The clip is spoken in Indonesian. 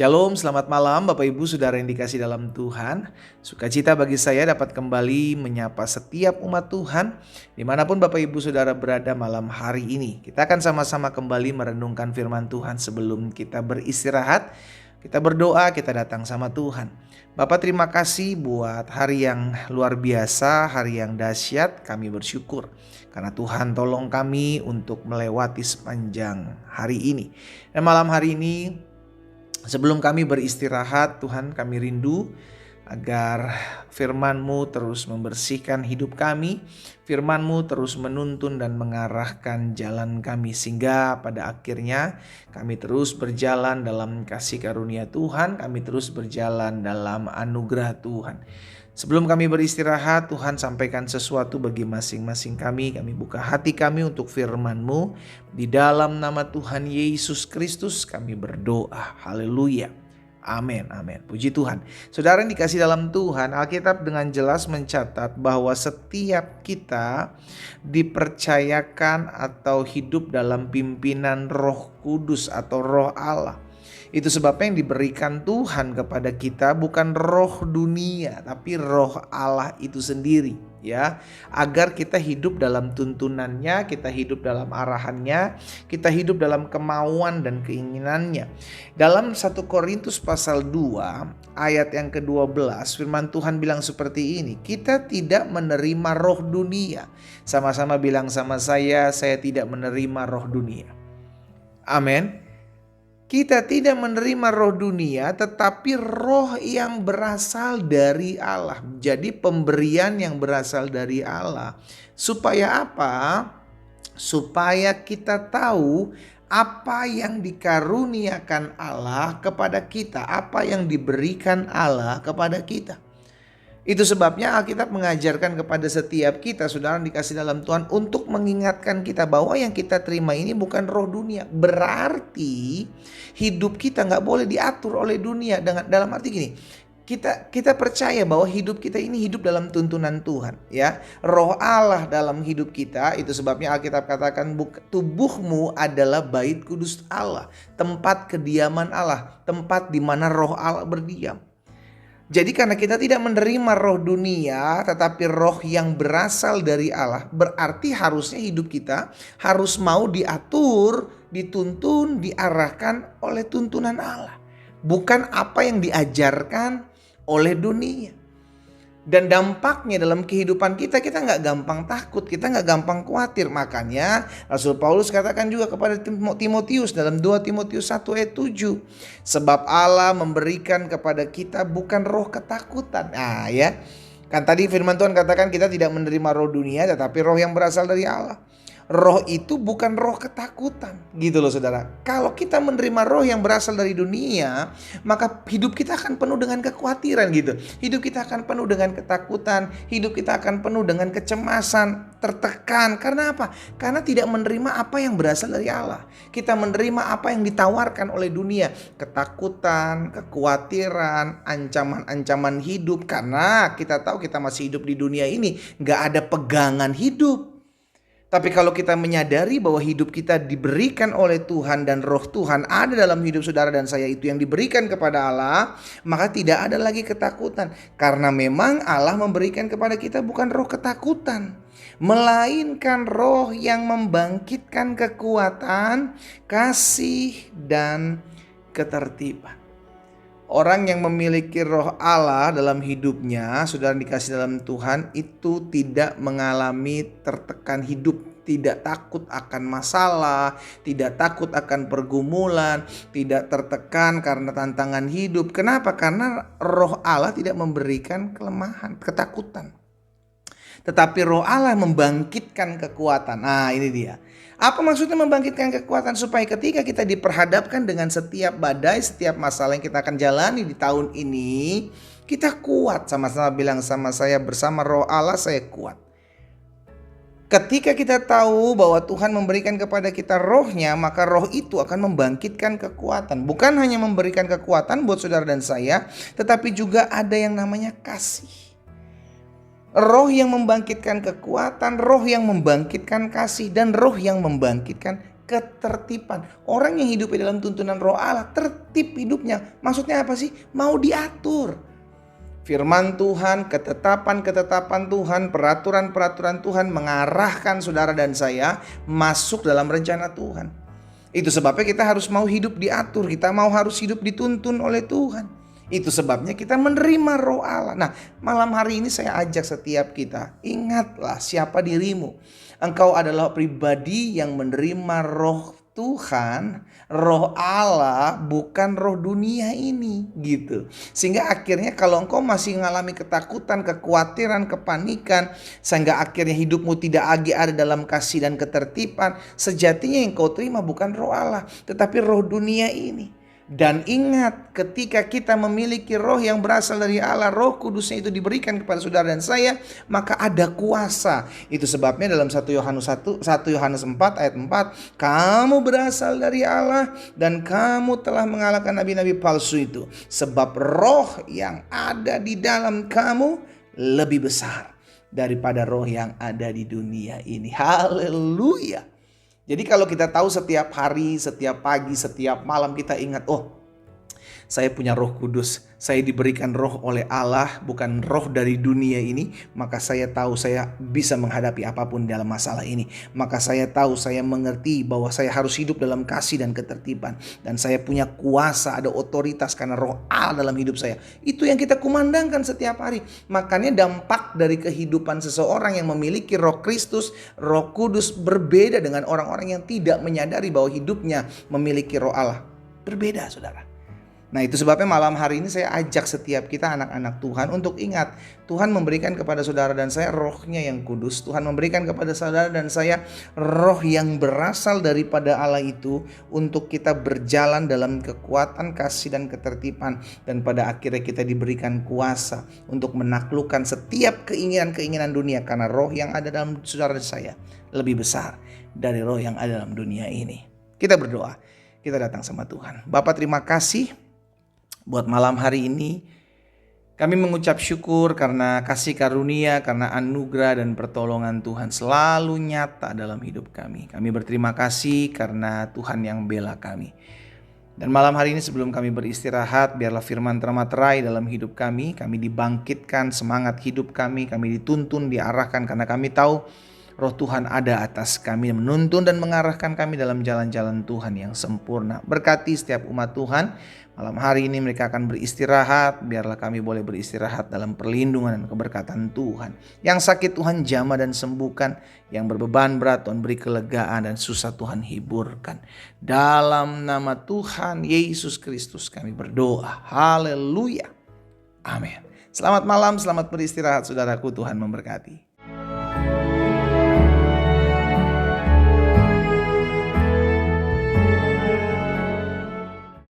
Shalom, selamat malam Bapak Ibu Saudara yang dikasih dalam Tuhan. Sukacita bagi saya dapat kembali menyapa setiap umat Tuhan dimanapun Bapak Ibu Saudara berada malam hari ini. Kita akan sama-sama kembali merenungkan firman Tuhan sebelum kita beristirahat. Kita berdoa, kita datang sama Tuhan. Bapak terima kasih buat hari yang luar biasa, hari yang dahsyat. Kami bersyukur karena Tuhan tolong kami untuk melewati sepanjang hari ini. Dan malam hari ini, sebelum kami beristirahat, Tuhan, kami rindu agar firman-Mu terus membersihkan hidup kami, firman-Mu terus menuntun dan mengarahkan jalan kami, sehingga pada akhirnya kami terus berjalan dalam kasih karunia Tuhan, kami terus berjalan dalam anugerah Tuhan. Sebelum kami beristirahat, Tuhan sampaikan sesuatu bagi masing-masing kami. Kami buka hati kami untuk firman-Mu. Di dalam nama Tuhan Yesus Kristus kami berdoa. Haleluya. Amin, amin. Puji Tuhan. Saudara yang dikasih dalam Tuhan, Alkitab dengan jelas mencatat bahwa setiap kita dipercayakan atau hidup dalam pimpinan Roh Kudus atau Roh Allah. Itu sebabnya yang diberikan Tuhan kepada kita bukan roh dunia, tapi roh Allah itu sendiri, ya. Agar kita hidup dalam tuntunannya, kita hidup dalam arahannya, kita hidup dalam kemauan dan keinginannya. Dalam 1 Korintus pasal 2 ayat yang ke-12, firman Tuhan bilang seperti ini, kita tidak menerima roh dunia. Sama-sama bilang sama saya tidak menerima roh dunia. Amin. Kita tidak menerima roh dunia, tetapi roh yang berasal dari Allah. Jadi pemberian yang berasal dari Allah. Supaya apa? Supaya kita tahu apa yang dikaruniakan Allah kepada kita. Apa yang diberikan Allah kepada kita. Itu sebabnya Alkitab mengajarkan kepada setiap kita, saudara dikasih dalam Tuhan, untuk mengingatkan kita bahwa yang kita terima ini bukan roh dunia. Berarti hidup kita gak boleh diatur oleh dunia. Dalam arti gini, kita percaya bahwa hidup kita ini hidup dalam tuntunan Tuhan, ya. Roh Allah dalam hidup kita. Itu sebabnya Alkitab katakan tubuhmu adalah bait kudus Allah, tempat kediaman Allah, tempat di mana roh Allah berdiam. Jadi karena kita tidak menerima roh dunia tetapi roh yang berasal dari Allah, berarti harusnya hidup kita harus mau diatur, dituntun, diarahkan oleh tuntunan Allah. Bukan apa yang diajarkan oleh dunia. Dan dampaknya dalam kehidupan kita gak gampang takut, kita gak gampang khawatir. Makanya Rasul Paulus katakan juga kepada Timotius dalam 2 Timotius 1 ayat 7. Sebab Allah memberikan kepada kita bukan roh ketakutan. Nah ya, kan tadi firman Tuhan katakan kita tidak menerima roh dunia tetapi roh yang berasal dari Allah. Roh itu bukan roh ketakutan, gitu loh saudara. Kalau kita menerima roh yang berasal dari dunia, maka hidup kita akan penuh dengan kekhawatiran gitu. Hidup kita akan penuh dengan ketakutan, hidup kita akan penuh dengan kecemasan, tertekan. Karena apa? Karena tidak menerima apa yang berasal dari Allah. Kita menerima apa yang ditawarkan oleh dunia. Ketakutan, kekhawatiran, ancaman-ancaman hidup. Karena kita tahu kita masih hidup di dunia ini, gak ada pegangan hidup. Tapi kalau kita menyadari bahwa hidup kita diberikan oleh Tuhan dan roh Tuhan ada dalam hidup saudara dan saya itu yang diberikan kepada Allah, maka tidak ada lagi ketakutan. Karena memang Allah memberikan kepada kita bukan roh ketakutan, melainkan roh yang membangkitkan kekuatan, kasih, dan ketertiban. Orang yang memiliki roh Allah dalam hidupnya, saudara dikasih dalam Tuhan, itu tidak mengalami tertekan hidup. Tidak takut akan masalah, tidak takut akan pergumulan, tidak tertekan karena tantangan hidup. Kenapa? Karena roh Allah tidak memberikan kelemahan, ketakutan. Tetapi roh Allah membangkitkan kekuatan. Nah ini dia. Apa maksudnya membangkitkan kekuatan? Supaya ketika kita diperhadapkan dengan setiap badai, setiap masalah yang kita akan jalani di tahun ini, kita kuat. Sama-sama bilang sama saya, bersama roh Allah saya kuat. Ketika kita tahu bahwa Tuhan memberikan kepada kita rohnya, maka roh itu akan membangkitkan kekuatan. Bukan hanya memberikan kekuatan buat saudara dan saya, tetapi juga ada yang namanya kasih. Roh yang membangkitkan kekuatan, roh yang membangkitkan kasih, dan roh yang membangkitkan ketertiban. Orang yang hidup dalam tuntunan Roh Allah, tertib hidupnya. Maksudnya apa sih? Mau diatur. Firman Tuhan, ketetapan-ketetapan Tuhan, peraturan-peraturan Tuhan mengarahkan saudara dan saya masuk dalam rencana Tuhan. Itu sebabnya kita harus mau hidup diatur, kita harus hidup dituntun oleh Tuhan. Itu sebabnya kita menerima Roh Allah. Nah, malam hari ini saya ajak setiap kita, ingatlah siapa dirimu. Engkau adalah pribadi yang menerima Roh Tuhan, Roh Allah, bukan roh dunia ini gitu. Sehingga akhirnya kalau engkau masih mengalami ketakutan, kekhawatiran, kepanikan, sehingga akhirnya hidupmu tidak lagi ada dalam kasih dan ketertiban, sejatinya yang kau terima bukan Roh Allah, tetapi roh dunia ini. Dan ingat, ketika kita memiliki roh yang berasal dari Allah, Roh Kudusnya itu diberikan kepada saudara dan saya, maka ada kuasa. Itu sebabnya dalam 1 Yohanes 4 ayat 4, kamu berasal dari Allah dan kamu telah mengalahkan nabi-nabi palsu itu. Sebab roh yang ada di dalam kamu lebih besar daripada roh yang ada di dunia ini. Haleluya. Jadi kalau kita tahu setiap hari, setiap pagi, setiap malam kita ingat, oh saya punya Roh Kudus, saya diberikan roh oleh Allah, bukan roh dari dunia ini, maka saya tahu saya bisa menghadapi apapun dalam masalah ini. Maka saya tahu, saya mengerti bahwa saya harus hidup dalam kasih dan ketertiban. Dan saya punya kuasa, ada otoritas karena roh Allah dalam hidup saya. Itu yang kita kumandangkan setiap hari. Makanya dampak dari kehidupan seseorang yang memiliki roh Kristus, Roh Kudus berbeda dengan orang-orang yang tidak menyadari bahwa hidupnya memiliki roh Allah. Berbeda, saudara. Nah, itu sebabnya malam hari ini saya ajak setiap kita anak-anak Tuhan untuk ingat, Tuhan memberikan kepada saudara dan saya rohnya yang kudus. Tuhan memberikan kepada saudara dan saya roh yang berasal daripada Allah itu untuk kita berjalan dalam kekuatan, kasih dan ketertiban. Dan pada akhirnya kita diberikan kuasa untuk menaklukkan setiap keinginan-keinginan dunia. Karena roh yang ada dalam saudara dan saya lebih besar dari roh yang ada dalam dunia ini. Kita berdoa, kita datang sama Tuhan. Bapa, terima kasih buat malam hari ini. Kami mengucap syukur karena kasih karunia, karena anugerah dan pertolongan Tuhan selalu nyata dalam hidup kami. Kami berterima kasih karena Tuhan yang bela kami. Dan malam hari ini sebelum kami beristirahat, biarlah firman termaterai dalam hidup kami. Kami dibangkitkan semangat hidup kami dituntun, diarahkan karena kami tahu Roh Tuhan ada atas kami, menuntun dan mengarahkan kami dalam jalan-jalan Tuhan yang sempurna. Berkati setiap umat Tuhan. Malam hari ini mereka akan beristirahat. Biarlah kami boleh beristirahat dalam perlindungan dan keberkatan Tuhan. Yang sakit Tuhan jamah dan sembuhkan. Yang berbeban berat Tuhan beri kelegaan, dan susah Tuhan hiburkan. Dalam nama Tuhan Yesus Kristus kami berdoa. Haleluya. Amin. Selamat malam, selamat beristirahat saudaraku. Tuhan memberkati.